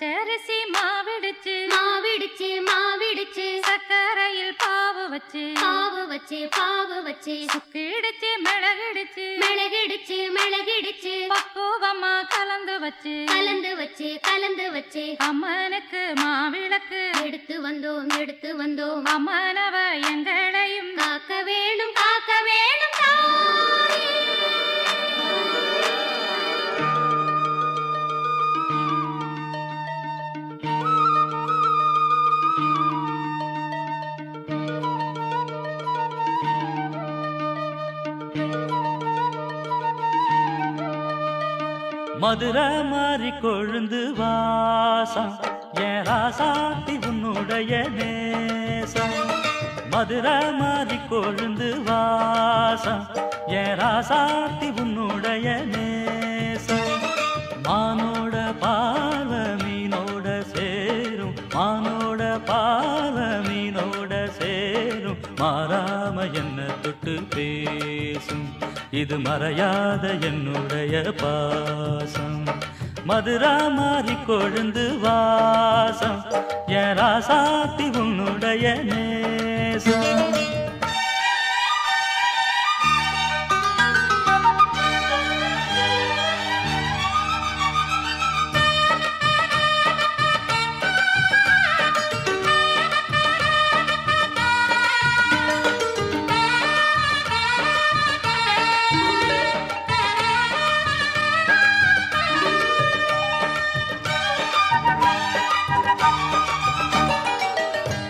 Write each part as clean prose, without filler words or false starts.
பச்சரிசி மாவிடுச்சு மாவிடுச்சு மாவிடுச்சு சக்கரையில் பாவு வச்சு பாவு வச்சு பாவு வச்சு சுக்கிடுச்சு மிளகிடுச்சு மிளகிடுச்சு மிளகிடுச்சு பக்குவமா கலந்து வச்சு கலந்து வச்சு கலந்து வச்சு அம்மனுக்கு மாவிளக்கு எடுத்து வந்தோம் அம்மனவ எங்களையும் காக்க வேணும் தாயே. மதுரை மாறி கொழுந்து வாசம் என் ராசாத்தி உன்னுடைய நேசம். மதுரை மாறி கொழுந்து வாசம் என் ராசாத்தி உன்னுடைய நேசம். மானோட பால மீனோட சேரும் மானோட பால மீனோட சேரும் மாறாம என்ன தொட்டு பேசும் இது மறையாத என்னுடைய பாசம். மதுரா மாறி கொழுந்து வாசம் என் ராசாத்தி உன்னுடைய நேசம்.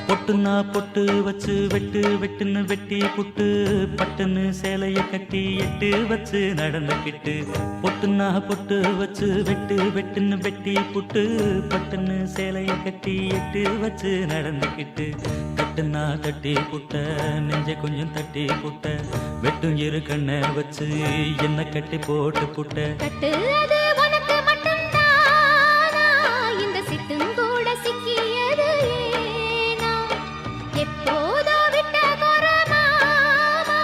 பொட்டுன்னா பொட்டு வச்சு வெட்டு வெட்டுன்னு வெட்டி புட்டு பட்டுன்னு சேலைய கட்டி எட்டு வச்சு நடந்துக்கிட்டு. பொட்டுன்னா பொட்டு வச்சு வெட்டு வெட்டுன்னு வெட்டி புட்டு பட்டுன்னு சேலைய கட்டி எட்டு வச்சு நடந்துக்கிட்டு. கட்டுன்னா கட்டி புட்ட நெஞ்ச கொஞ்சம் தட்டி புட்ட வெட்டும் இரு கண்ணை வச்சு என்ன கட்டி போட்டு புட்ட. கட்டு அது உனக்கு மட்டும்தானா இந்த சிட்டும் கூட சிக்கியது ஏனா எப்போதோ விட்ட கொரமாமா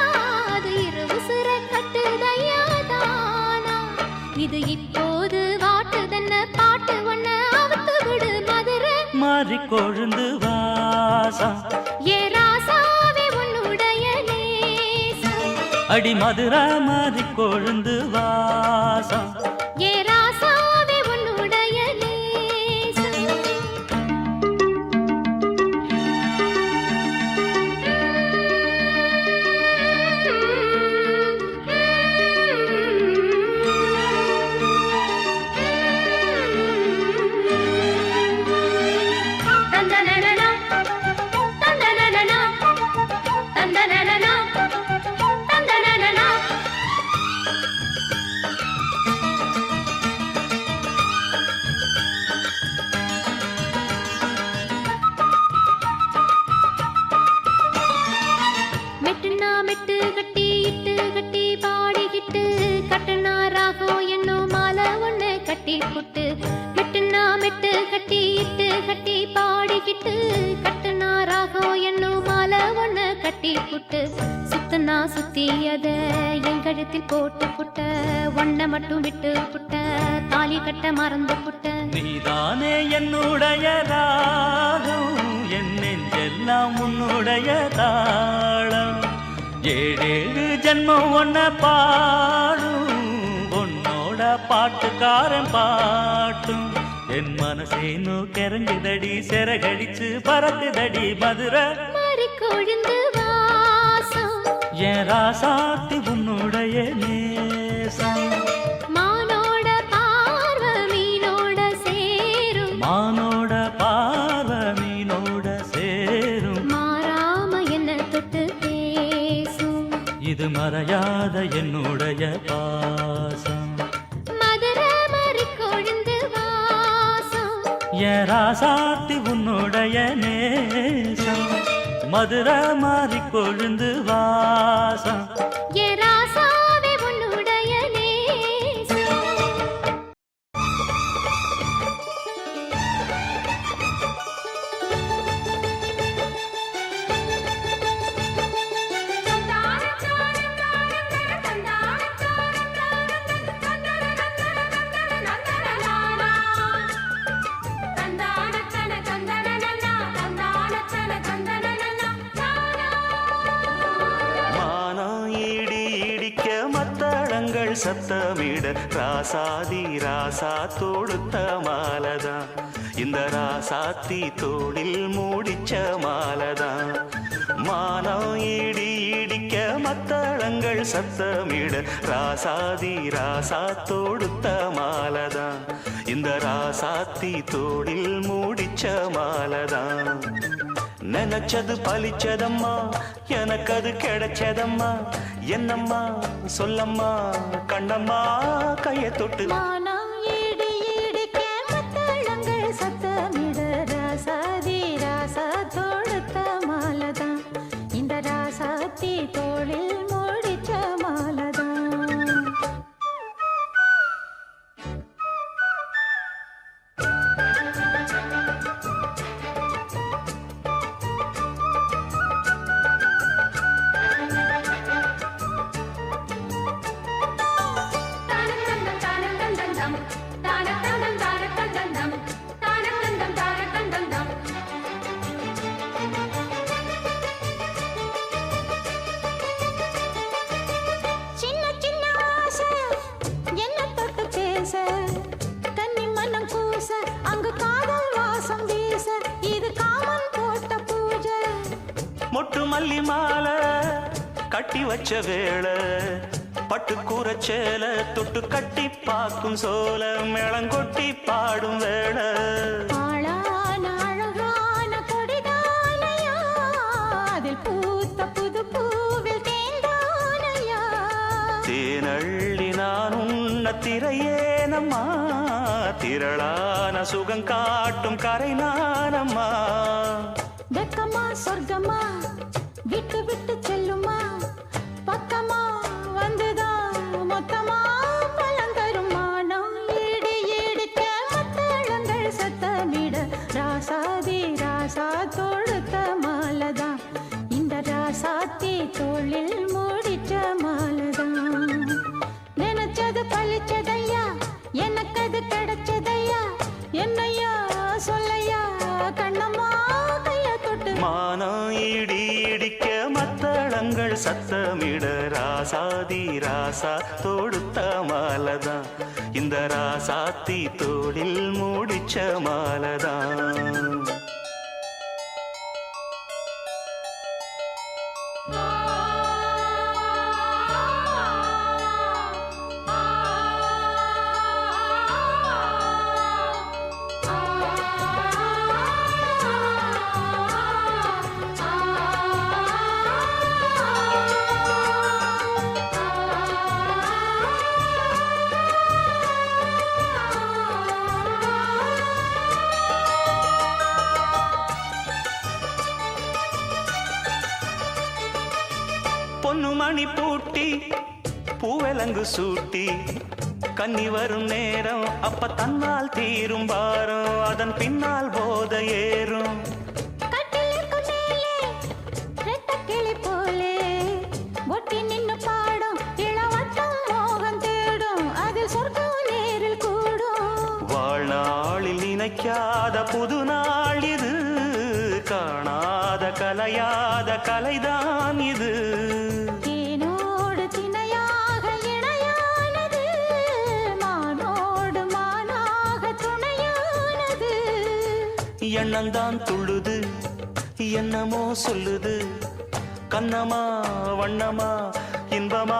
அது இரு உசுர கட்டுதையாதானா இது இப்போது வாட்டுதன்ன பாட்டு ஒன்ன அவுத்து விடு மதுரை மாறி கொழுந்து வாசம் ஏ ராசாவே உன்னுடைய நேசம். அடி மதுரா மாறி கொழுந்து வாசம் ஏ ராசாவே உன்னுடைய நேசம். தந்தனனனா தந்தனனனா தந்தனனனா தந்தனனனா. மெட்டுனா மெட்டு கட்டி இட்டு கட்டி பாடிக்கிட்டு கட்டுனா ராகம் என்னும் மாலை ஒண்ணு கட்டி புட்டு. மெட்டுனா மெட்டு கட்டி இட்டு கட்டி பாடிக்கிட்டு கட்டுனா ராகம் என்னும் மாலை ஒண்ணு கட்டி புட்டு. சுத்துனா சுத்தி அத என் கழுத்தில் போட்டு புட்ட ஒன்ன மட்டும் விட்டு புட்ட தாலி கட்ட மறந்து புட்ட. நீதானே என்னுடைய ராகம் என் நெஞ்செல்லாம் உன்னுடைய தாளம். ஏழேழு ஜென்மம் ஒன்ன பாடும் உன்னோட பாட்டுக்காரன் பாட்டும். என் மனசேனோ கெரங்குதடி செரகடிச்சு பறக்குதடி மதுரை மாறி கொழுந்து வாசம் என் ராசாத்தி உன்னுடைய நேசம். மானோட பார்வ மீனோட சேரும் மானோட பார்வ மீனோட சேரும் மாறாம என்ன தொட்டு பேசும் இது மறையாத என்னுடைய பாசம். மதுரை மாறி கொழுந்து வாசம் என் ராசாத்தி உன்னுடைய நேசம். மதுரை மாறி கொழுந்து வாசம் ஏ ராசாவே உன்னுடைய நேசம். சத்தமிட ராசாதி ராசா தொடுத்த மாலதான் இந்த ராசாத்தி தோளில் மூடிச்ச மாலதான் மானம் இடி இடிக்க மத்தளங்கள் சத்தமிட ராசாதி ராசா தொடுத்த மாலதான் இந்த ராசாத்தி தோளில் மூடிச்ச மாலதான் நினைச்சது பலிச்சதம்மா எனக்கு அது கிடைச்சதம்மா என்னம்மா சொல்லம்மா கண்ணம்மா கைய தொட்டு மானம் இடி இடிக்க மத்தளங்கள் சத்தமிட ராசாதி ராசா தொடுத்த மாலதான் இந்த ராசாத்தி தோளில் மூடிச்ச மாலதான் மொட்டு மல்லி மாலை கட்டி வச்ச வேளை பட்டு கூரச்சேல தொட்டு கட்டி பாக்கும் சோல மேளங்கொட்டி பாடும் வேளை தேனள்ளி நான் உன்ன திரையேனம்மா திரளான சுகம் காட்டும் கரை நானம்மா வெக்கமா சொர்க்கமா விட்டு விட்டு செல்லுமா பக்கமா வந்துதான் மொத்தமா பலம் தரும் மானம் இடி இடிக்க மத்தளங்கள் சத்தமிட ராசாதி ராசா தொடுத்த மாலதான் இந்த ராசாத்தி தோளில் மூடிச்ச மாலதான் நினைச்சது பழிச்சதையா எனக்கு அது கிடைச்சதையா என்னையா சொல்லையா கண்ணம்மா மானம் இடி இடிக்க மத்தளங்கள் சத்தமிட ராசாதி ராசா தொடுத்த மாலதான் இந்த ராசாத்தி தோளில் மூடிச்ச மாலதான் பொன்னு மணி பூட்டி பூவலங்கு சூட்டி கன்னி வரும் நேரம் அப்ப தன்னால் தீரும் பாரம் அதன் பின்னால் போத ஏறும் ஒட்டி நின்னு பாடும் இளவட்டம் மோகம் தேடும் அதில் சொர்க்கம் நேரில் கூடும் வாழ்நாளில் நினைக்காத புது நாள் இது காணாத கலையாத கலைதான் இது தேனோடு திணையாக இணையானது மானோடு மானாக துணையானது எண்ணந்தான் துள்ளுது என்னமோ சொல்லுது கண்ணமா வண்ணமா இன்பமா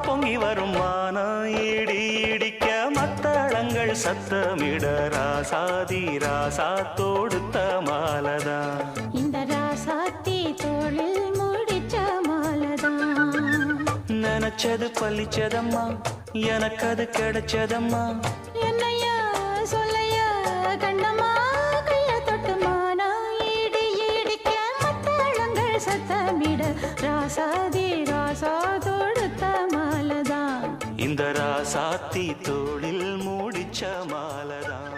பொங்கி வரும் மானம் இடி இடிக்க மத்தளங்கள் சத்தமிட ராசாதி ராசா தொடுத்த மாலதான் இந்த ராசாத்தி தோளில் மூடிச்ச மாலதான் நினைச்சது பழிச்சதம்மா எனக்கு அது கிடைச்சதம்மா என்னையா சொல்லையா கண்ணம்மா கைய தொட்டு மானம் இடி இடிக்க மத்தளங்கள் சத்தமிட ராசாதி ராசா தொடுத்த மாலதான் இந்த ராசாத்தி தோளில் மூடிச்ச மாலதான்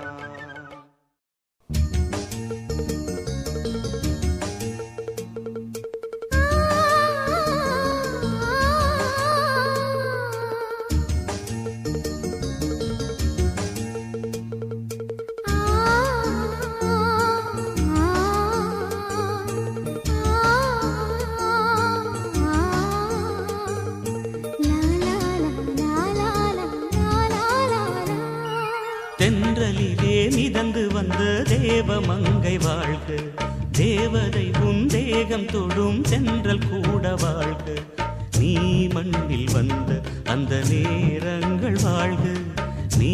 la la la la la வந்த தேவ மங்கை வாழ்க, தேவதை உன் தேகம் தொடும் சென்றல் கூட வாழ்க. நீ மண்ணில் வந்த அந்த நேரங்கள் வாழ்க, நீ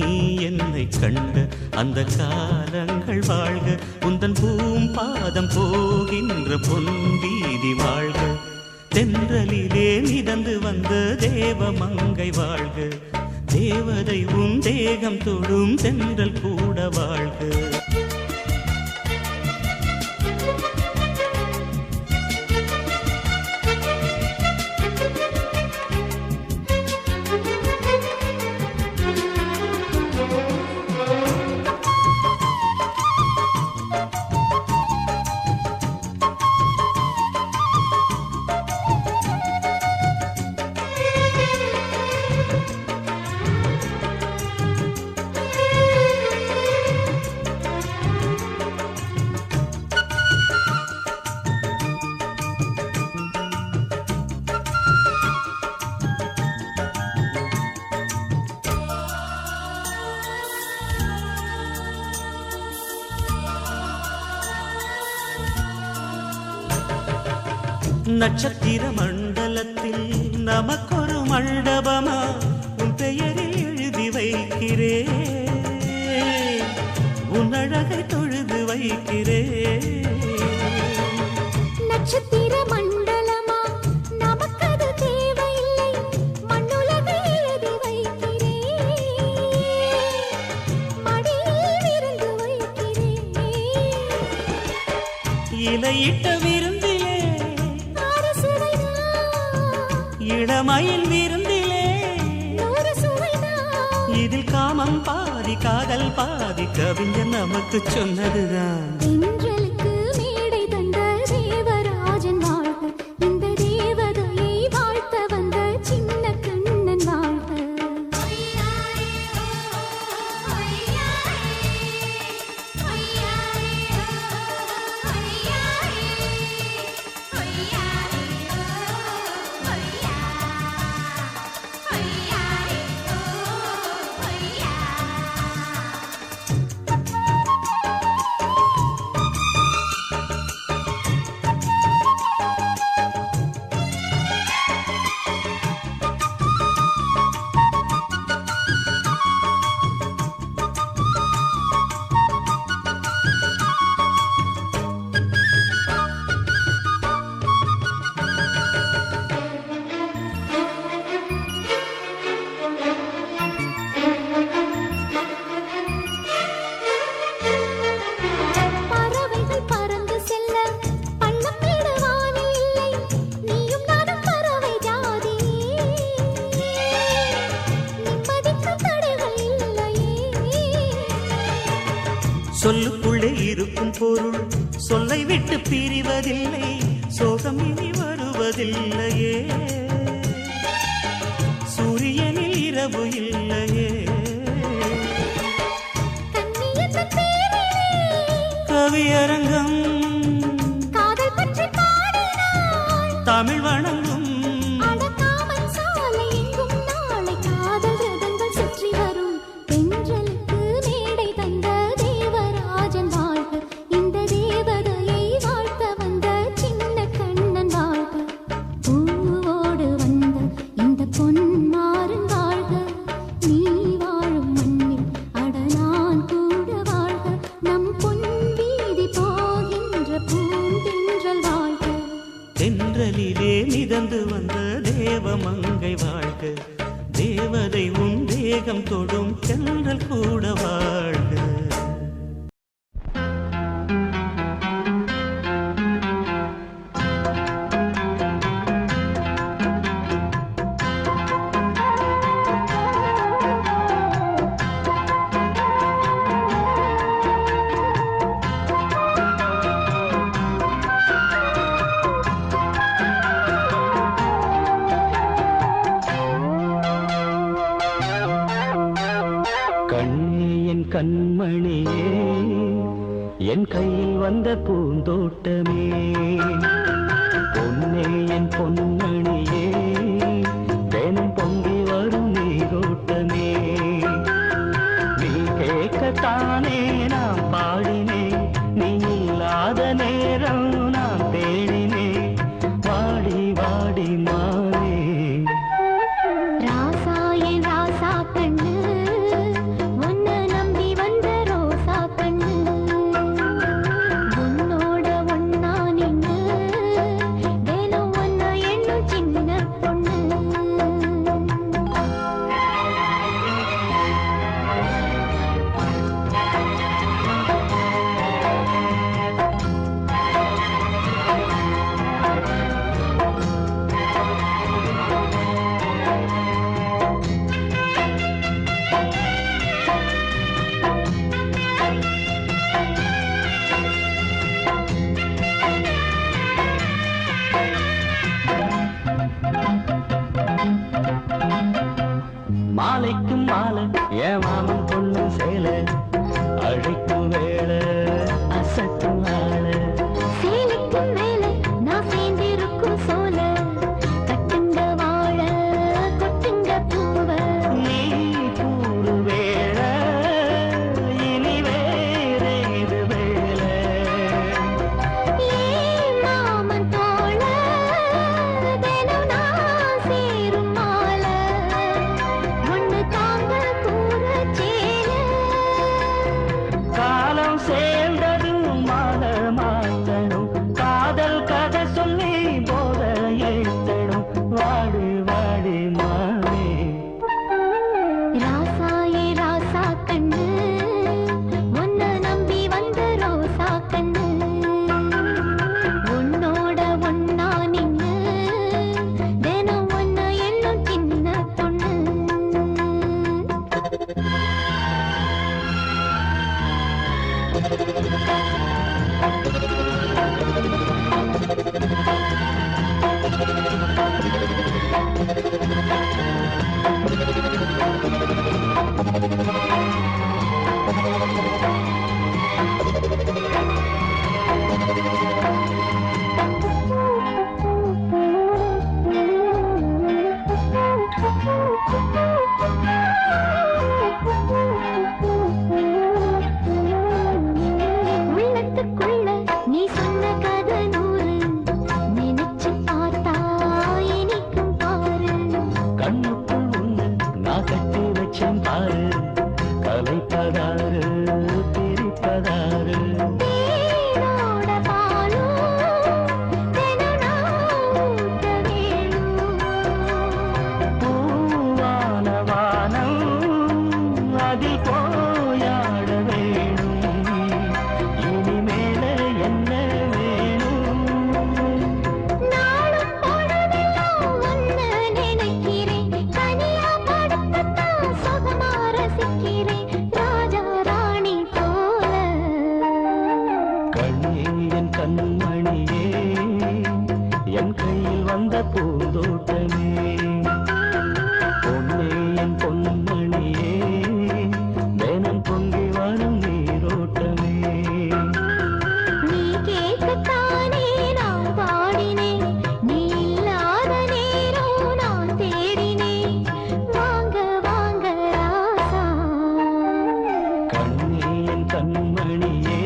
என்னை கண்ட அந்த காலங்கள் வாழ்க. உந்தன் பூம்பாதம் போகின்ற பொன் வீதி வாழ்க, தென்றலிலே மிதந்து வந்த தேவ மங்கை வாழ்க, தேவதை உன் தேகம் தொடும் தென்றல் கூட வாழ்க. நட்சத்திர மண்டலத்தில் நமக்கொரு மண்டபமா உன் பெயரில் எழுதி வைக்கிறேன், உன் அழகை தொழுது வைக்கிறேன். நட்சத்திர மண்டலமா நமக்கது தேவையில்லை, மண்ணுலகை எழுதி வைக்கிறேன், மடியில் விருந்து வைக்கிறேன். இலையிட்ட விருந்திலே இளமயில் விருந்திலே இதில் காமம் பாதி காதல் பாதி கவிஞர் நமக்கு சொன்னதுதான். தென்றலுக்கு மேடை தந்த தேவராஜன் வாழ்க, இந்த தேவதையை வாழ்த்த வந்த சின்ன கண்ணன் வாழ்க. சொல்லுக்குள்ளே இருக்கும் பொருள் சொல்லை விட்டு பிரிவதில்லை, சோகம் இனி வருவதில்லையே, சூரியனில் இரவு இல்லையே. கவியரங்கம் தமிழ் வணங்கும் தென்றலிலே மிதந்து வந்த தேவ மங்கை வாழ்க, தேவதை உன் தேகம் தொடும் தென்றல் கூட வாழ்க. கண்மணியே என் கையில் வந்த பூந்தோட்டமே, பொன்னே என் பொன்மணியே தினம் பொங்கி வரும் நீரோட்டமே, நீ கேட்கத்தானே நாம் பாட உள்ளத்துக்குள்ள நீ சொன்ன கதை நூறு நினைச்சு பார்த்தா இனிக்கும் பாரு கண்ணுக்குள் ஒண்ணு நான் கட்டி வச்சேன் பாரு கலைப்பதாரு பிரிப்பதாரு தேனோட பாலும் தினம் நான் ஊட்ட வேணும் பூவான வானம் அதில் போயாட வேணும் இனிமேல என்ன வேணும் நாளும் பொழுதெல்லாம் ஒன்னு நினைக்கிறேன் தனியா படுத்துத்தான் சுகமா ரசிக்கிறேன் ராஜா ராணி போல கண்ணே என் கண்மணியே என் கையில் வந்த பூந்தோட்டமே பொன்னே என் பொன்மணியே மேனம் பொங்கி வரும் நீரோட்டமே நீ கேட்கத்தானே நான் பாடினேன் நீ இல்லாத நேரம் நான் தேடினேன் வாங்க வாங்க ராசா கண்ணே என் கண்மணியே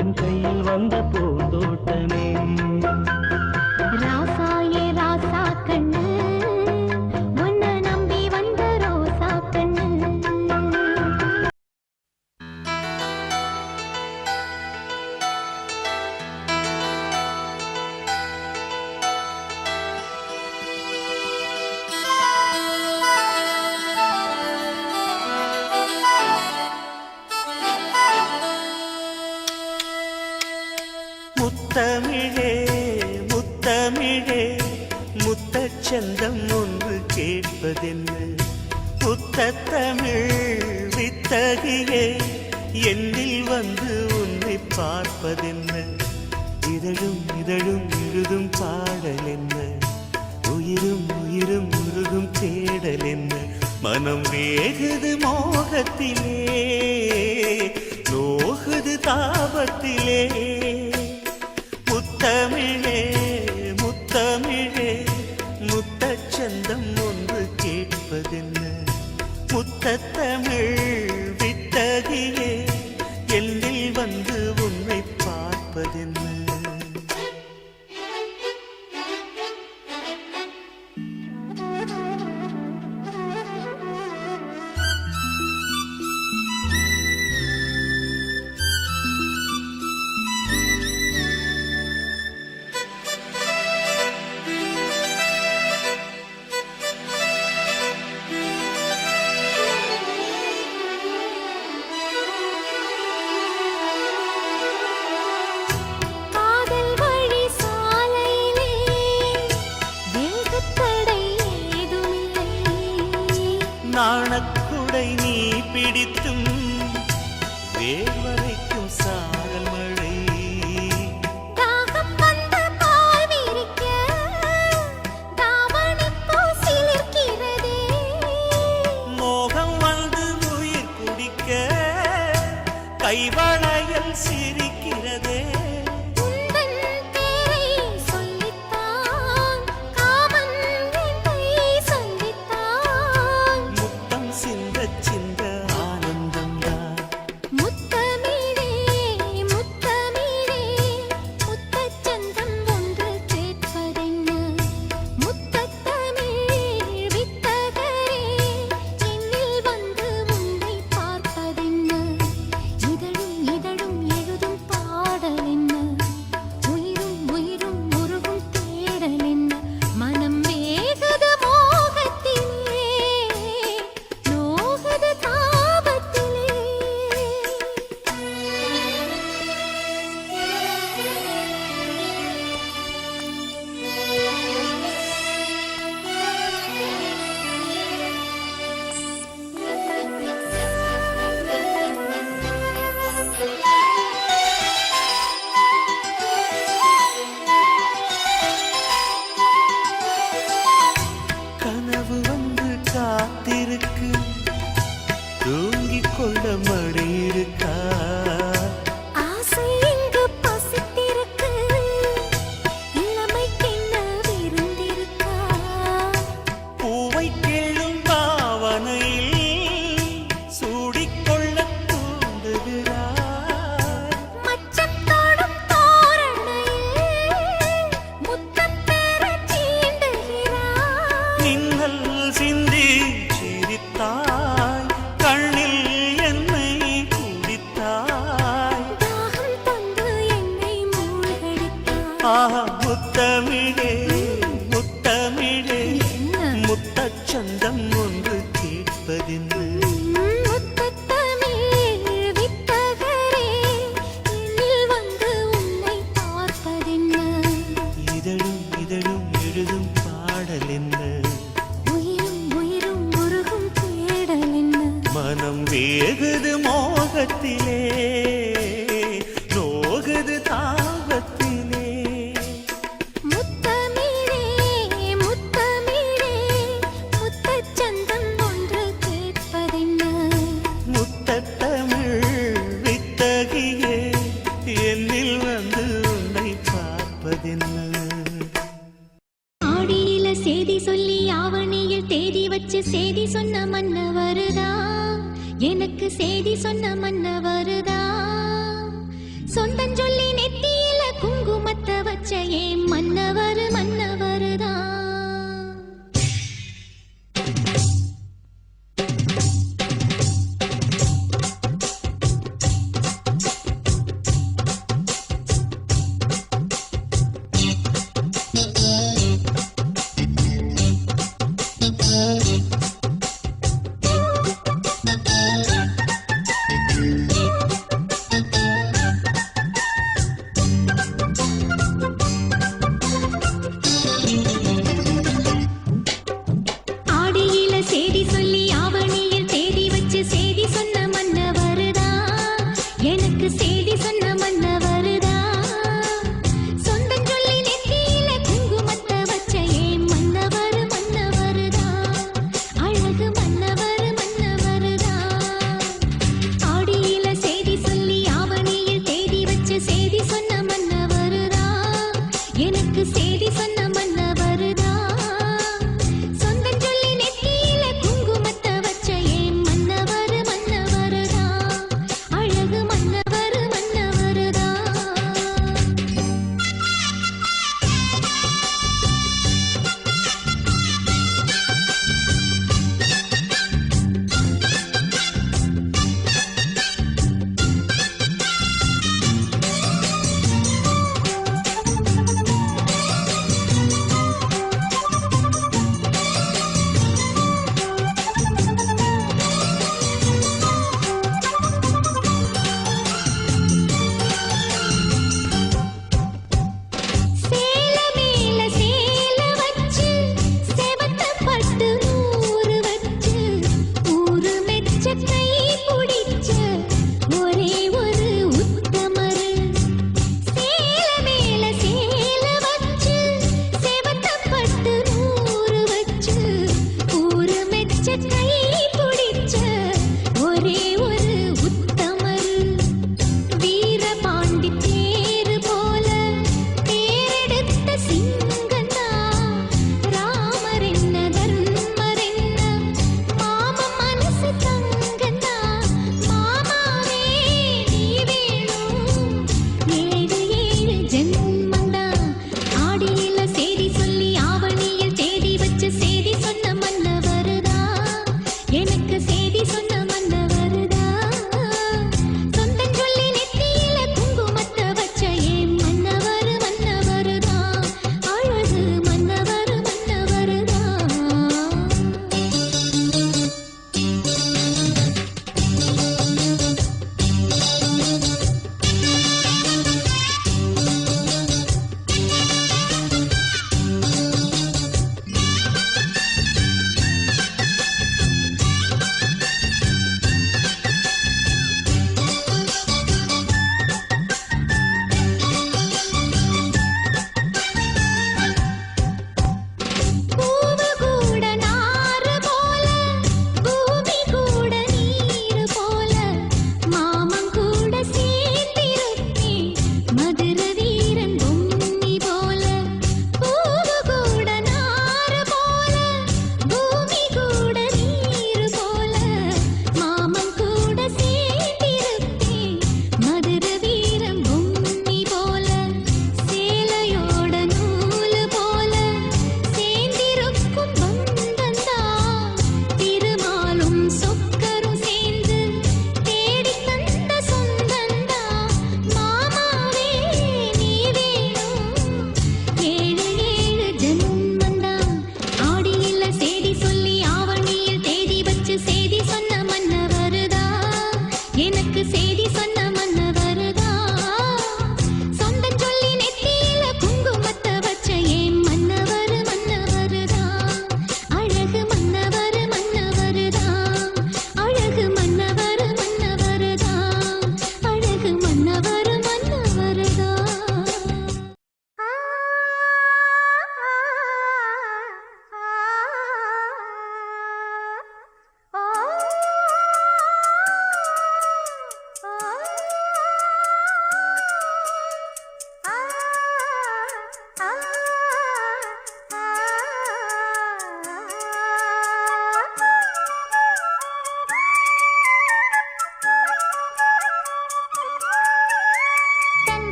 என் கையில் வந்த பூந்தோட்டமே ராசா ஏ ராசா கண்ணு உன்னை நம்பி வந்த ரோசா கண்ணு முத்தமிழே முத்தமிழே முத்தச்சந்தம் ஒன்று கேட்பதென்ன முத்தத்தமிழ் வித்தகியே என்னில் வந்து உன்னை பார்ப்பதென்ன இதழும் இதழும் எழுதும் பாடல் என்ன உயிரும் உயிரும் உருகும் தேடல் என்ன மனம் வேகுது மோகத்திலே நோகுது தாபத்திலே முத்தமிழே முத்தமிழே முத்தச்சந்தம் ஒன்று கேட்பதென்ன முத்தத்தமிழ் வித்தகியே எல்லில் வந்து உன்னை பார்ப்பதென்ன காதல் வழி சாலையிலே வேகத்தடை ஏதுமில்லை நாணக்குடை நீ பிடித்தும் வேர்வரைக்கும் சாரல் மழை தாகம் வந்த பால் விரிக்க தாவணிப்பூ சிலிர்க்கிறதே மோகம் வந்து உயிர் குடிக்க கைவளையல் சிரிக்கிறதே உந்தன் பேரை சொல்லித்தான் காமன் என்னை சந்தித்தான் முத்தம் சிந்த சிந்த ஆனந்தம்தான் முத்தமிழே முத்தமிழே முத்தச்சந்தம் ஒன்று கேட்பதென்ன முத்தத்தமிழ் வித்தகரே என்னில் வந்து உன்னை பார்ப்பதென்ன இதழும் இதழும் எழுதும் பாடல் என்ன ஆஹா முத்தமிழே முத்தமிழே முத்தச்சந்தம் ஒன்று கேட்பதென்ன முத்தத்தமிழ் வித்தகரே என்னில் வந்து உன்னை பார்ப்பதென்ன இதழும் இதழும் எழுதும் பாடல் என்ன உயிரும் உயிரும் உருகும் தேடல் என்ன மனம் வேகுது மோகத்திலே நோகுது தாபத்திலே முத்தமிழே முத்தமிழே முத்தச்சந்தம் ஒன்று கேட்பதென்ன முத்தத்தமிழ் வித்தகியே என்னில் வந்து உன்னை பார்ப்பதென்ன ஆடியில செய்தி சொல்லி ஆவணியில் தேதி வச்சு செய்தி சொன்ன மன்னவருதா எனக்கு செய்தி சொன்ன மன்னவருதா சொந்தம் சொல்லி நெத்தியில குங்குமத்தை வச்ச ஏன் மன்னவர் மன்னவருதா ஆடியில செய்தி சொல்லி ஆவணியில் தேதி வச்சு செய்தி சொன்ன மன்னவருதா எனக்கு செய்தி சொன்ன மன்னவருதா சொந்தம் சொல்லி நெத்தியில குங்குமத்தை வச்ச ஏன் மன்னவர் மன்னவருதா அழகு மன்னவர் மன்னவருதா ஆடியில செய்தி சொல்லி ஆவணியில் தேதி வச்சு செய்தி சொன்ன மன்னவருதா எனக்கு செய்தி சொன்ன மன்னவருதா சொந்தம் சொல்லி நெத்தியில குங்குமத்தை வச்ச ஏன் மன்னவர் மன்னவருதா அழகு மன்னவர் மன்னவருதா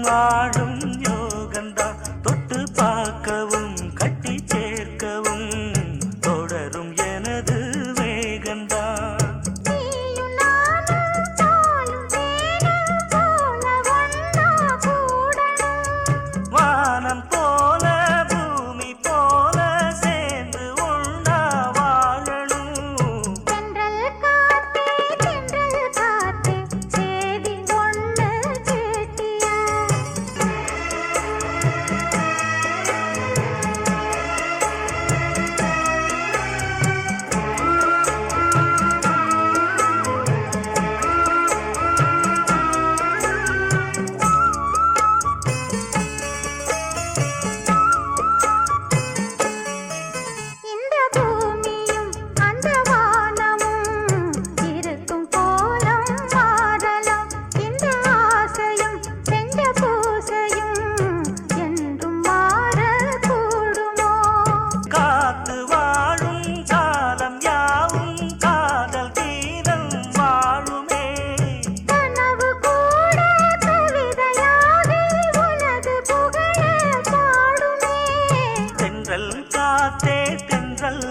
வாழும் யோகந்தா தொட்டு பார்க்கவும் கட்டி சேர்க்கவும் தொடரும் எனது வேகந்தா வானம் போல பூமி போல சேர்ந்து ஒன்னா வாழணும் தென்றல்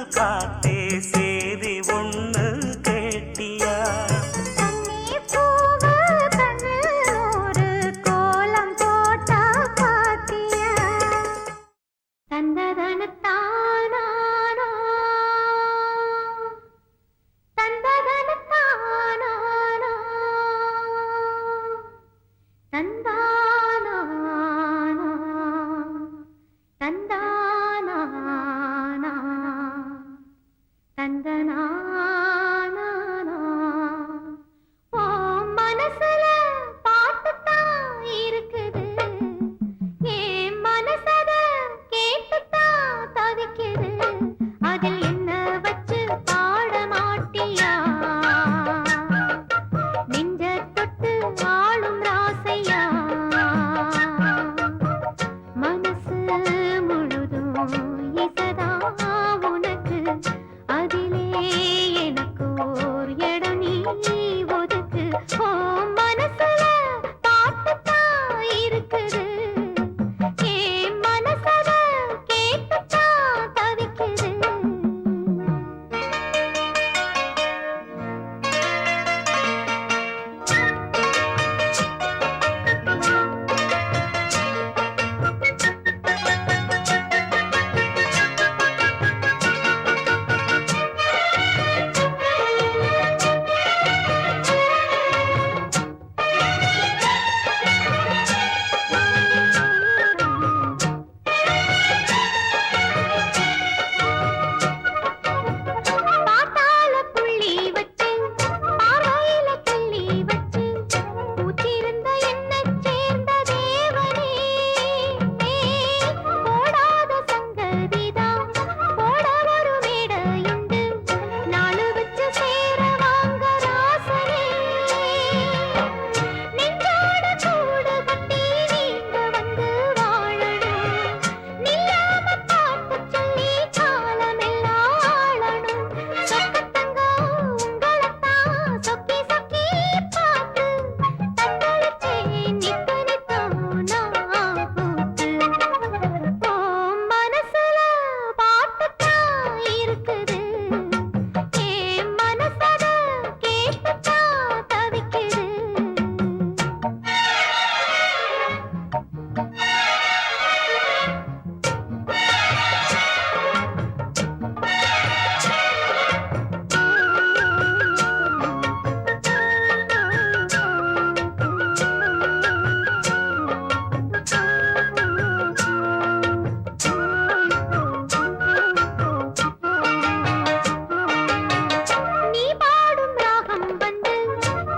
காத்தே சேதி ஒண்ணு கேட்டியா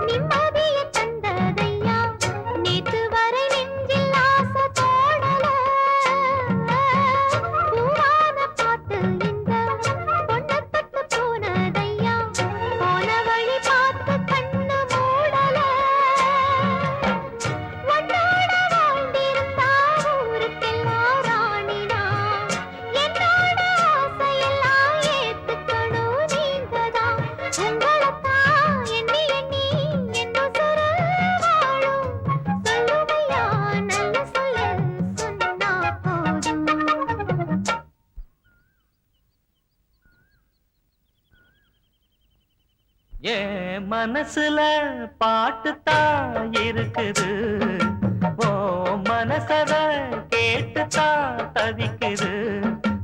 நிம்மதியை தந்ததையா நேத்து வரை நெஞ்சில் ஆசை என் மனசுல பாட்டுத்தான் இருக்குது, ஓ மனசத கேட்டுத்தான் தவிக்குது.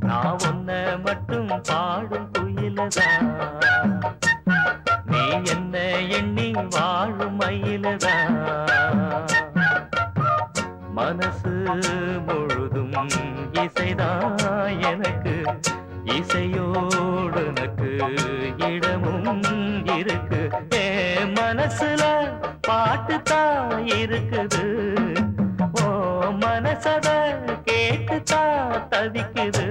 நான் உன்ன மட்டும் பாடும் குயிலதான், நீ என்ன எண்ணி வாழும் மயிலதான். மனசு முழுதும் இசைதான் எனக்கு, இசையோடு எனக்கு இடமும் இருக்கு. என் மனசுல பாட்டுத்தான் இருக்குது, ஓ மனசத கேட்டுத்தான் தவிக்குது.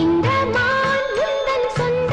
இந்த மான் உந்தன் சொந்த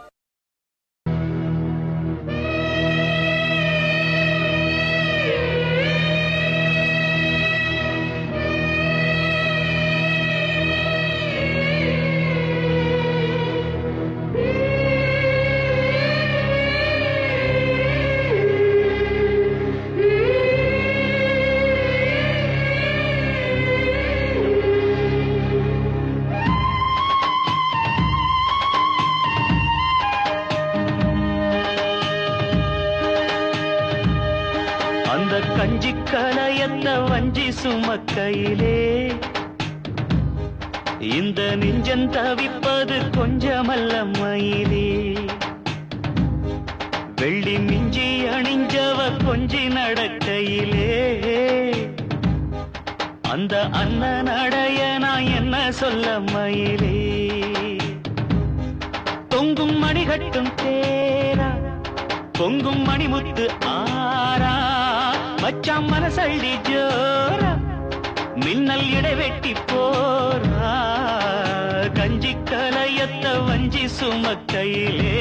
அந்த கஞ்சி கலையத்த வஞ்சி சுமக்கையிலே இந்த நெஞ்சம் தவிப்பது கொஞ்சமல்ல மயிலே வெள்ளி மிஞ்சி அணிஞ்சவ கொஞ்சி நடக்கையிலே அந்த அண்ணன் அடைய நான் என்ன சொல்ல மயிலே பொங்கும் மணிகட்டும் தேரா பொங்கும் மணிமுத்து ஆரா மச்சான் மனசள்ளி ஜோரா மின்னல் இடைவெட்டி போரா கஞ்சி கலையத்த வஞ்சி சுமக்கையிலே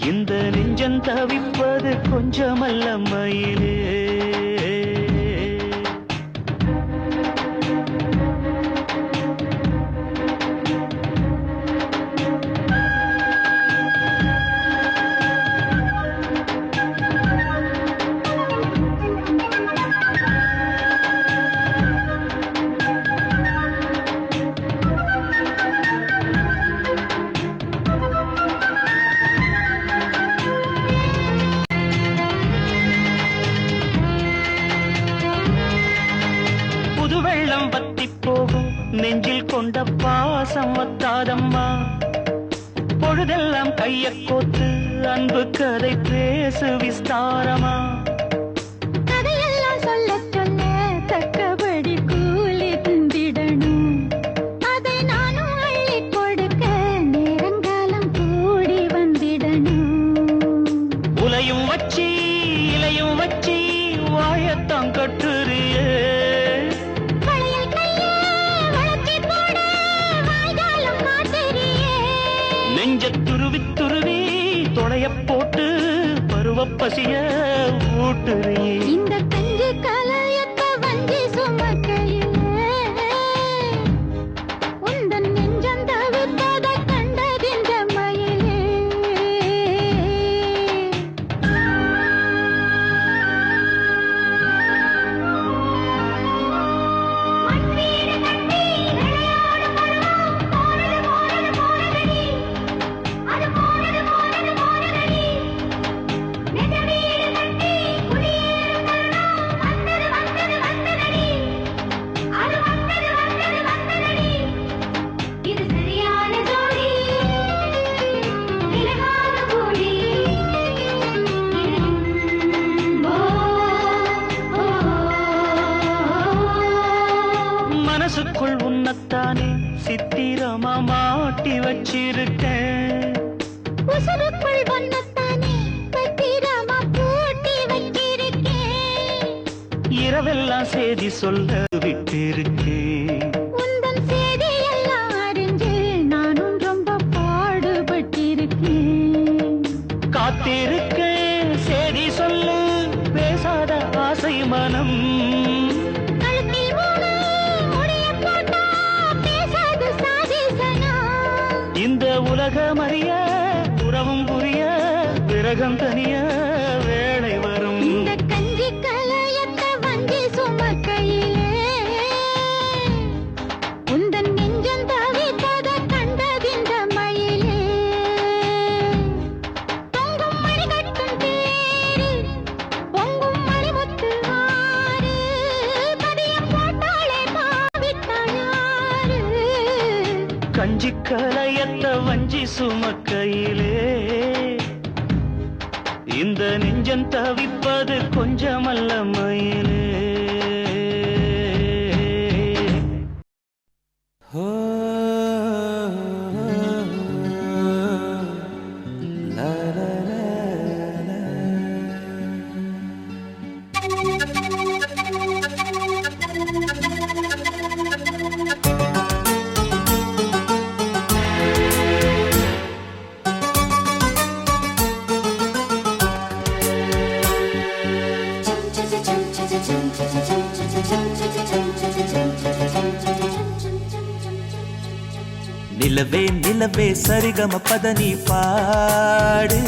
இந்த நெஞ்சம் தவிப்பது கொஞ்சமல்ல மயிலே வெள்ளம் வத்தி போகும் நெஞ்சில் கொண்ட பாசம் வத்தாதம்மா பொழுதெல்லாம் கைய கோத்து அன்பு கதை பேசு விஸ்தாரமா கதையெல்லாம் சொல்ல சொல்ல தக்கபடி கூலி திண்டிடணும் அதை நானும் அள்ளி கொடுக்க நேரங்காலம் கூடி வந்திடணும் உலையும் வச்சி இலையும் வச்சி வாயத்தான் கட்டுறியே நெஞ்ச துருவி துருவி தொலைய போட்டு பருவ பசிய ஊட்டுறியே இந்த கஞ்சி கலையத்த வஞ்சி சுமக்கையிலே உந்தன் நெஞ்சம் தவிப்பத கண்டதின்ற மயிலே மனசுக்குள் உன்னத்தானே சித்திரமா மாட்டி வச்சிருக்கேன் உசுருக்குள் வண்ணத்தானே பத்திரமா பூட்டி வச்சிருக்கேன் இரவெல்லாம் செய்தி சொல்ல விட்டிருக்கேன் உந்தன் செய்தியெல்லாம் அறிஞ்சு நானும் ரொம்ப பாடுபட்டிருக்கேன் காத்திருக்கேன் செய்தி சொல்லு பேசாத ஆசை மனம் கழுத்தில் மூணு முடிய போட்டா பேசாது சாதிசனம் இந்த உலகம் அறிய உறவும் புரிய விரகம் தனிய வேளை வரும் இந்த கஞ்சி கலையத்த வஞ்சி சுமக்கையிலே உந்தன் நெஞ்சம் தவிப்பத கண்டதின்ற மயிலே பொங்கும் மணிகட்டும் தேரு பொங்கும் மணிமுத்து ஆறு பதியம் போட்டாளே பாவித்தாயாரு கஞ்சி கலையத்த வஞ்சி சுமக்கையிலே இந்த நெஞ்சம் தவிப்பது கொஞ்சமல்ல மயிலே நிலவே நிலவே சரிகம பதனி பாடு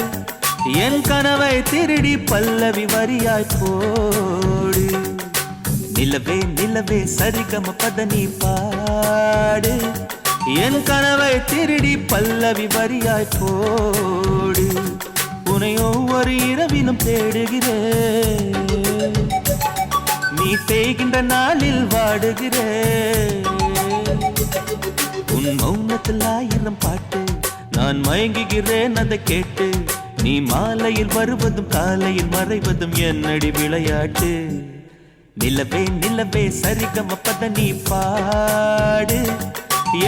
என் கனவை திருடி பல்லவி வரியாய் போடு நிலவே நிலவே சரிகம பதனி பாடு என் கனவை திருடி பல்லவி வரியாய் போடு உன்னை ஒவ்வொரு இரவிலும் தேடுகிறேன் நீ தேய்கின்ற நாளில் வாடுகிறேன் உன் மௌனத்தில் ஆயிரம் பாட்டு நான் மயங்குகிறேன் அதை கேட்டு நீ மாலையில் வருவதும் காலையில் மறைவதும் என்னடி விளையாட்டு நிலவே நிலவே சரிகம பத நீ பாடு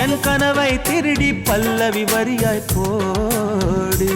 என் கனவை திருடி பல்லவி வரியாய் போடு.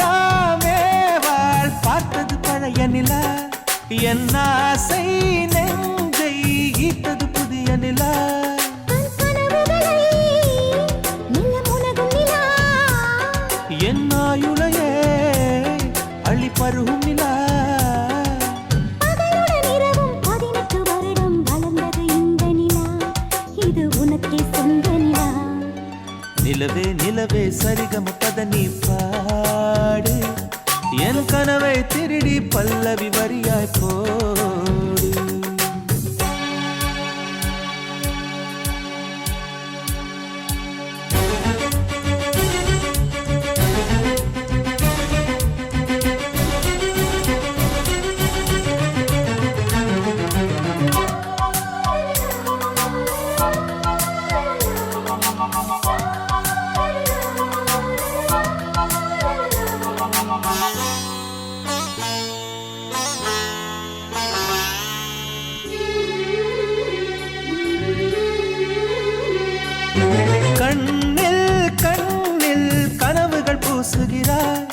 அடாதாமேவாள் பார்த்தது பழைய நிலா, என் ஆசை நெஞ்சை ஈட்டது புதிய நிலா. என் ஆயுளையே அள்ளி பருகும் நிலா. நிலவே நிலவே சரிகம பதனி பாடு, என் கனவை திருடி பல்லவி வரியாய் போடு. கண்ணில் கண்ணில் கனவுகள் பூசுகிறாய்,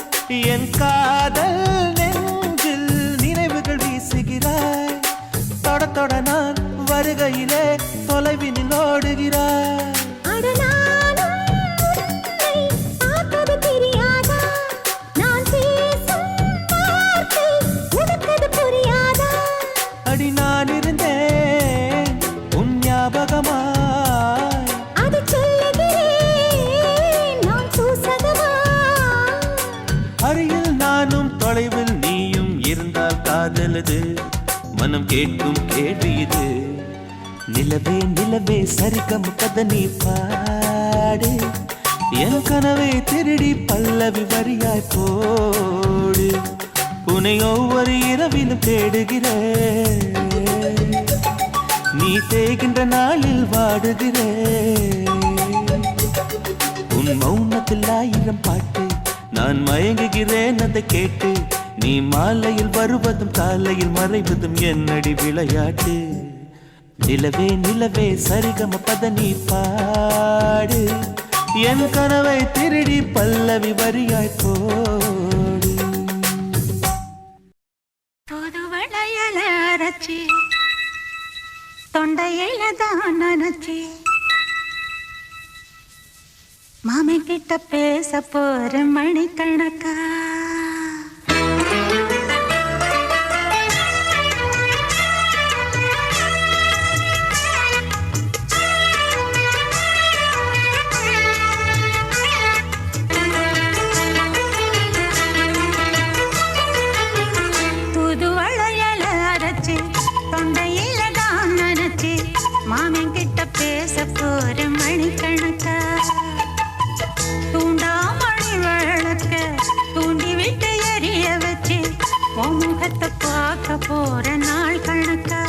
என் காதல் நெஞ்சில் நினைவுகள் வீசுகிறாய். தொட தொட நான் வருகையிலே தொலைவினில் ஓடுகிறாய். அடி நான் இருந்தேன் உன் ஞாபகமாய், அருகில் நானும் தொலைவில் நீயும் இருந்தால் காதலது மனம் கேட்கும் கேள்வி இது. நிலவே நிலவே சரிகம பதனி பாடு, என் கனவை திருடி பல்லவி வரியாய் போடு. உன்னை ஒவ்வொரு இரவிலும் தேடுகிறேன், நீ தேய்கின்ற நாளில் வாடுகிறேன். உன் மௌனத்தில் 1000 பாட்டு, நான் மயங்குகிறேன் அதை கேட்டு. நீ மாலையில் வருவதும் காலையில் மறைவதும் என்னடி விளையாட்டு. நிலவே நிலவே சரிகம பதனி பாடு, என் கனவை திருடி பல்லவி வரியாய் போடு. புதுவளையல அரைச்சி தொண்டையில தான் நினைச்சி மாமன் கிட்ட பேச போற மணிக்கணக்கா. புதுவளையல அரைச்சி தொண்டையில தான் நினைச்சி மாமன் கிட்ட பேச போற மணிக்கணக்கா. தூண்டாமணி விளக்க தூண்டி விட்டு எரிய வச்சு முகத்தை பார்க்க போற நாள் கணக்கா.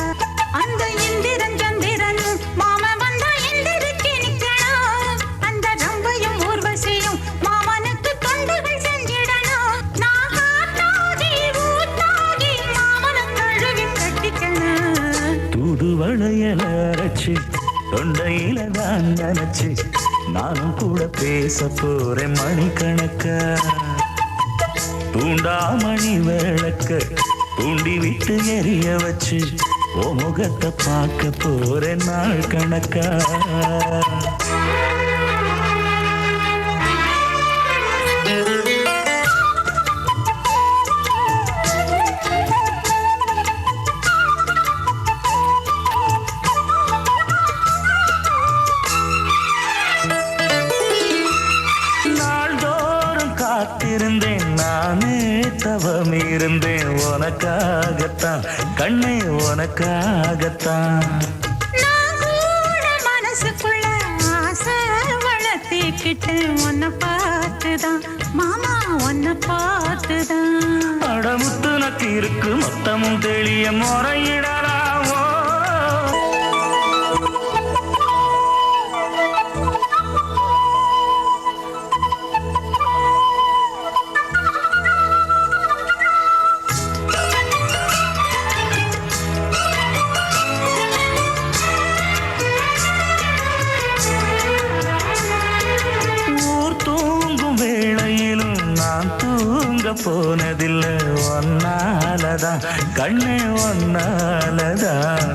அந்த இந்திரன் சந்திரனும் மாம வந்தா எந்திரிச்சு நிக்கணும். அந்த ரம்பையும் ஊர்வசியும் மாமனுக்கு தொண்டுகள் செஞ்சிடணும். நான் காத்தாகி ஊத்தாகி மாமனை கழுவி கட்டிக்கணும். தூதுவளையல அரைச்சு தொண்டையில தான் நினைச்சு நானும் கூட பேச போறேன் மணிக்கணக்கா. தூண்டாமணி விளக்க தூண்டி விட்டு எரிய வச்சு ஓ முகத்தை பார்க்க போறேன் நாள் கணக்கா. காத்திருந்தேன் நானே தவம் இருந்தேன் உனக்காகத்தான் கண்ணே உனக்காகத்தான் நான் கூட மனசுக்குள்ள ஆசை வளர்த்திக்கிட்டு உன்னை பார்த்துதான் மாமா உன்னை பார்த்துதான் அடமுத்து நக்கு இருக்கு மொத்தமும் தெளிய முறையிடலாமோ போனதில்லை ஒன்னாலதான் கண்ணே ஒன்னாலதான்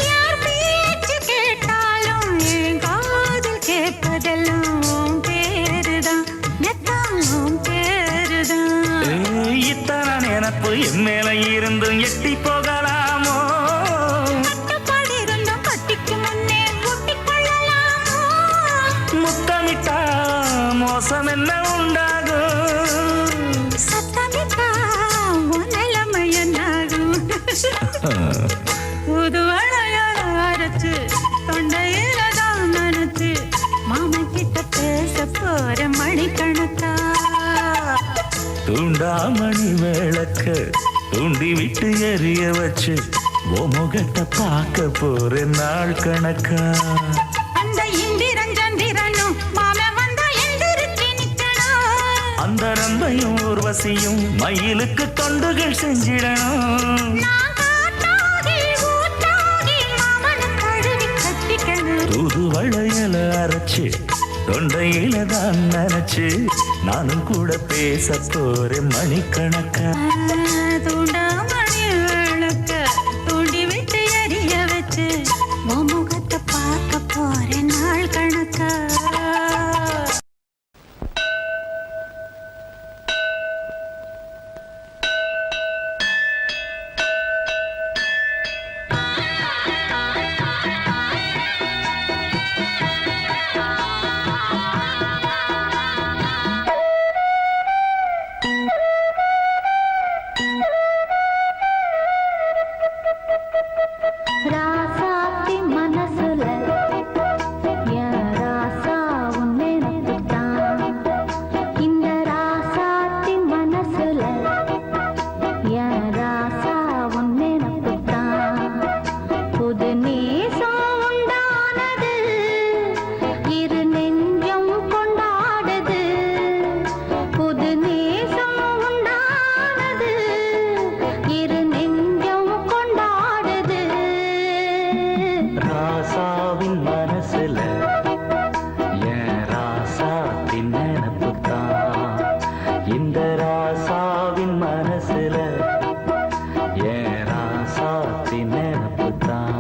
யார் பேச்சு கேட்டாலும் என் காதில் கேட்பதெல்லாம் உன் பேருதான் நெத்தான் உன் பேருதான் இத்தனை நினப்பு என் மேல இருந்தும் எட்டி போகலாமோ கட்டுப்பாடு இருந்தும் கட்டிக்கு முன்னே கூட்டிக் கொள்ளலாமோ முத்தமிட்டா மோசம் என்ன உண்டாகும் சத்தமிட்டா உன் நிலைமை என்னாகும் புது வளையல அரைச்சு தொண்டையில தான் நினைச்சு மாமன் கிட்ட பேச போற மணிக்கணக்கா தூண்டாமணி விளக்க தூண்டி விட்டு எரிய வச்சு ஓ முகத்தை பார்க்க போற நாள் கணக்கா அந்த இந்திரன் சந்திரனும் மாமன் வந்தா எந்திரிச்சு நிக்கணும் அந்த ரம்பையும் ஊர்வசியும் மயிலுக்கு தொண்டுகள் செஞ்சிடணும் நான் காட்டாகி ஊட்டாகி மாமனை தழுவி கட்டிக்கணும் தூது வளையல அரைச்சு தொண்டையில தான் நினைச்சு நானும் கூட பேச போறேன் மணிக்கணக்கா தூண்டாமணி விளக்க தூண்டி விட்டு எரிய வச்சு உன் முகத்தை பார்க்க போறேன் நாள் கணக்கா ராசாத்தி மனசுல என் ராசா உன் நினைப்புதான். இந்த ராசாத்தி மனசுல என் ராசா உன் நினைப்புதான். புது நேசம் உண்டானது இரு நெஞ்சம் கொண்டாடுது. புது நேசம் உண்டானது இரு நெஞ்சம் கொண்டாடுது. ராசாவின் மனசுல என் ராசாத்தின் நினப்புதான் இந்த ராசாவின் மனசுல என் ராசாத்தின் நினப்புதான்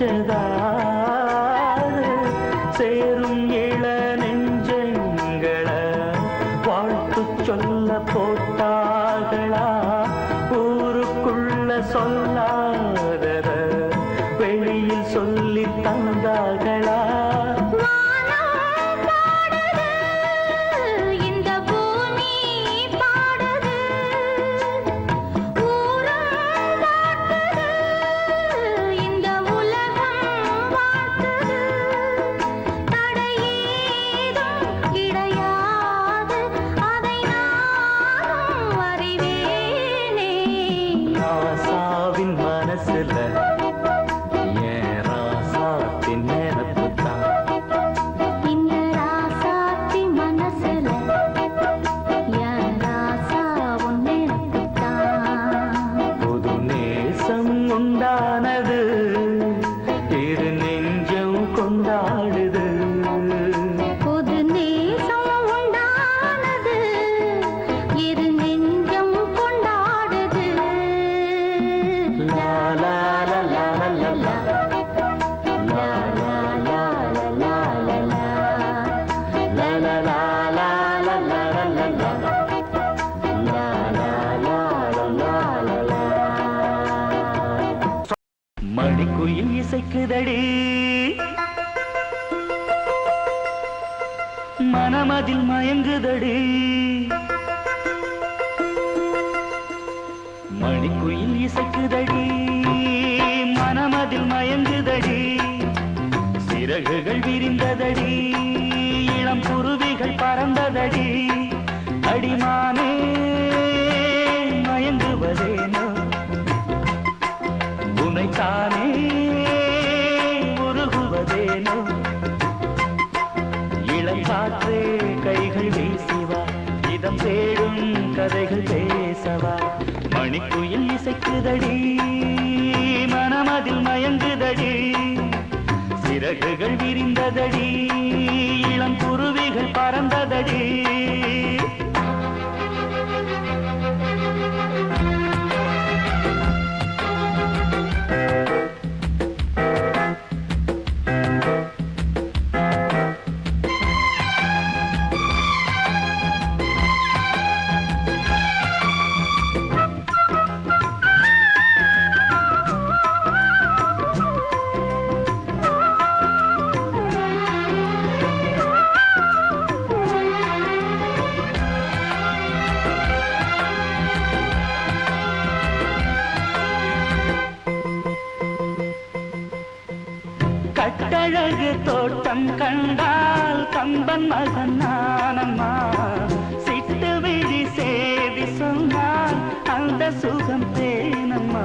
வச்சதாரு சேரும் இள நெஞ்சங்களை வாழ்த்து சொல்ல போட்டார்களா ஊருக்குள்ள சொல்லாதத வெளியில் சொல்லி தந்தார்களா மணிக்குயில் இசைக்குதடி மனமதில் மயங்குதடி மணிக்குயில் இசைக்குதடி மனமதில் மயங்குதடி சிறகுகள் விரிந்ததடி இளம் குருவிகள் பறந்ததடி அடிமானே மயங்குவதேனோ உனைத்தானே உருகுவதேனோ இளங்காற்றே கைகள் வீசிவா இதம் தேடும் கதைகள் பேசவா மணிக்குயில் இசைக்குதடி மனமதில் மயங்குதடி சிறகுகள் விரிந்ததடி இளம் குருவிகள் பறந்ததடி கட்டழகு தோட்டம் கண்டால் கம்பன் மகன் நானம்மா சிட்டு விழி சேதி சொன்னால் அந்த சுகம் தேனம்மா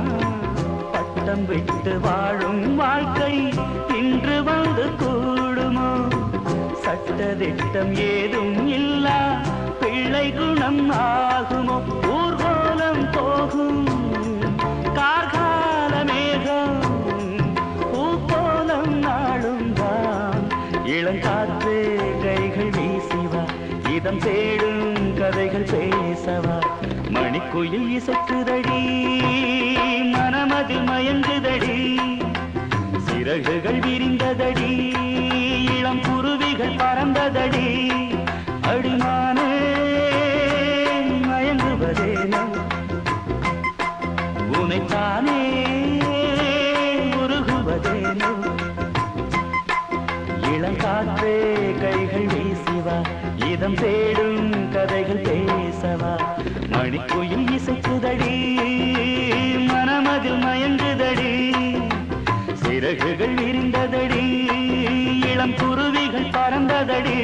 பட்டம் விட்டு வாழும் வாழ்க்கை இன்று வந்து கூடுமோ சட்டதிட்டம் ஏதும் இல்லா பிள்ளை குணம் ஆகுமோ ஊர்வலம் போகும் கார்கால மேகம் இளங்காற்றே கைகள் வீசிவா இதம் தேடும் கதைகள் பேசவா மணிக்குயில் இசைக்குதடி மனமதில் மயங்குதடி சிறகுகள் விரிந்ததடி இளம் குருவிகள் பறந்ததடி அடிமானே மயங்குவதேனோ உனைத்தானே உருகுவதேனோ இளங்காற்றே கைகள் வீசிவா இதம் தேடும் கதைகள் பேசவா மணிக்குயில் இசைக்குதடி மனமதில் மயங்குதடி சிறகுகள் விரிந்ததடி இளம் குருவிகள் பறந்ததடி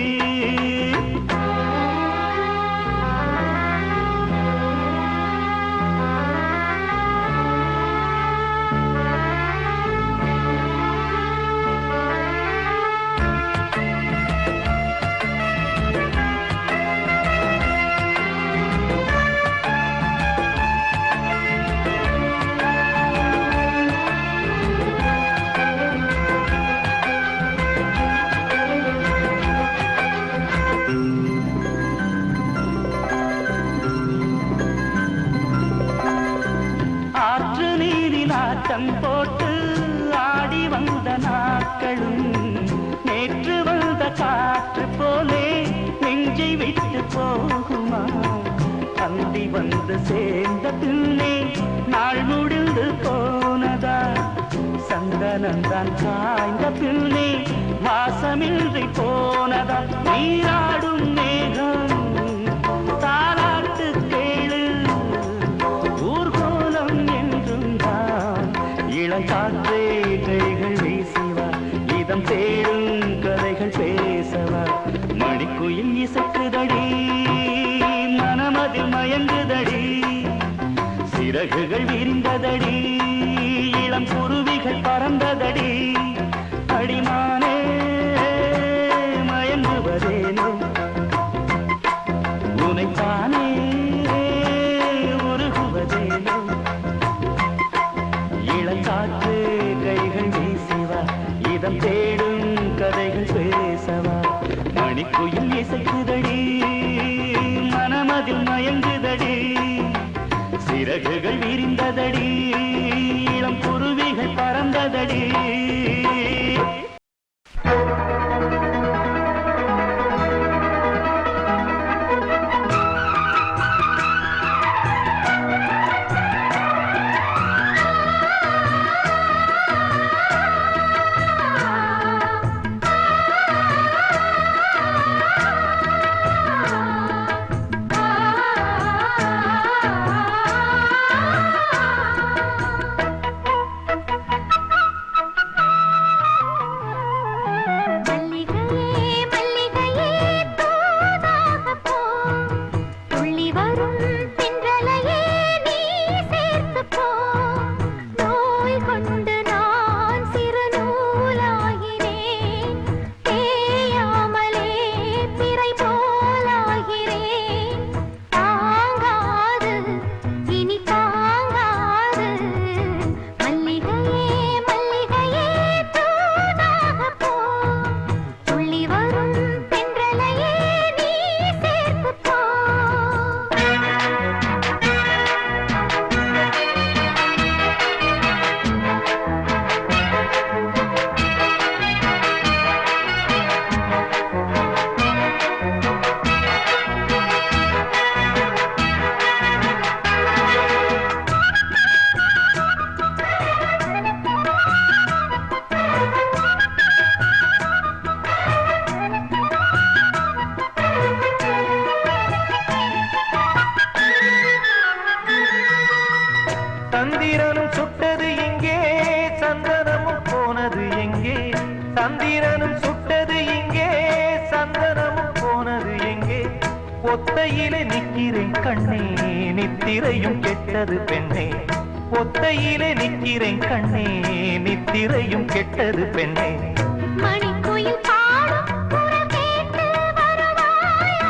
ஆற்று நீரில் ஆட்டம் போட்டு ஆடி வந்த நாட்களும் நேற்று வந்த காற்று போலே நெஞ்சை விட்டு போகுமா அந்தி வந்து சேர்ந்த பின்னே நாள் முடிந்து போனதா சந்தனந்தான் காய்ந்த பின்னே வாசமின்றி போனதா நீராடும் மேகம் தாலாட்டு கேளு ஊர்கோலம் என்றும் தான் இளங்காற்றே கைகள் வீசிவா இதம் தேடும் கதைகள் பேசவா மணிக்குயில் இசைக்குதடி மனமதில் மயங்குதடி சிறகுகள் விரிந்ததடி இளம் குருவிகள் பறந்ததடி அடிமானே மயங்குவதேனோ உனைத்தானே உருகுவதேனோ இளங்காற்று கைகள் வீசிவா இதம் தேடும் கதைகள் பேசவா மணிக்குயில் இசைக்குதடி மனமதில் மயங்குதடி சிறகுகள் விரிந்ததடி இளம் குருவிகள் பறந்ததடி சந்திரனும் சுட்டது எங்கே சந்தனமும் போனது எங்கே சந்திரனும் சுட்டது எங்கே சந்தனமும் போனது எங்கே ஒத்தையிலே நிக்கிறேன் கண்ணே நித்திரையும் கெட்டது பெண்ணே ஒத்தையிலே நிக்கிறேன் கண்ணே நித்திரையும் கெட்டது பெண்ணே மணிக்குயில் பாடும் குரல் கேட்டு வருவாயா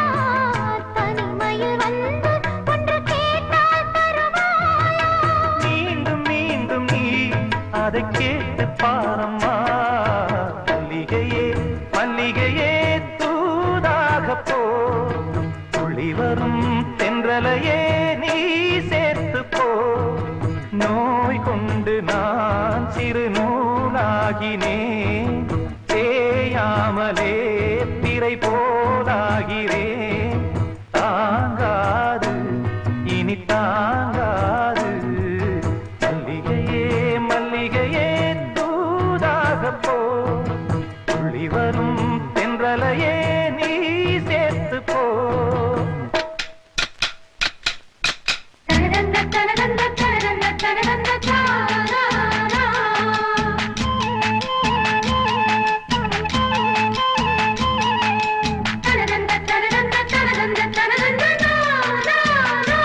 தனிமையில் வந்து ஒன்று கேட்டால் தருவாயா மீண்டும் மீண்டும் நீ அதை கேட்டு பாரம்மா மல்லிகையே மல்லிகையே தூதாக போ துளி வரும் தென்றலையே நீ சேர்த்து போ நோய் கொண்டு நான் சிறு நூலாகினேன் தேயாமலே பிறை போலாகிறேன் தாங்காது இனி தாங்காது மல்லிகையே மல்லிகையே தூதாக போ துளி வரும் தென்றலையே நீ சேர்த்து போ தனதந்த தனதந்த தனதந்த தனதந்த தாரா தனதந்த தனதந்த தனதந்த தனதந்த தாரா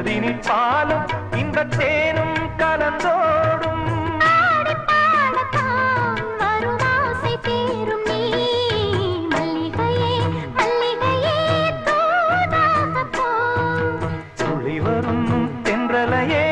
அதினில் பாலும் இந்த தேனும் கலந்தோடும் ஆடிப் பாடத்தான் வரும் ஆசை தீரும் நீ. மல்லிகையே மல்லிகையே தூதாக போ. துளி வரும் தென்றலையே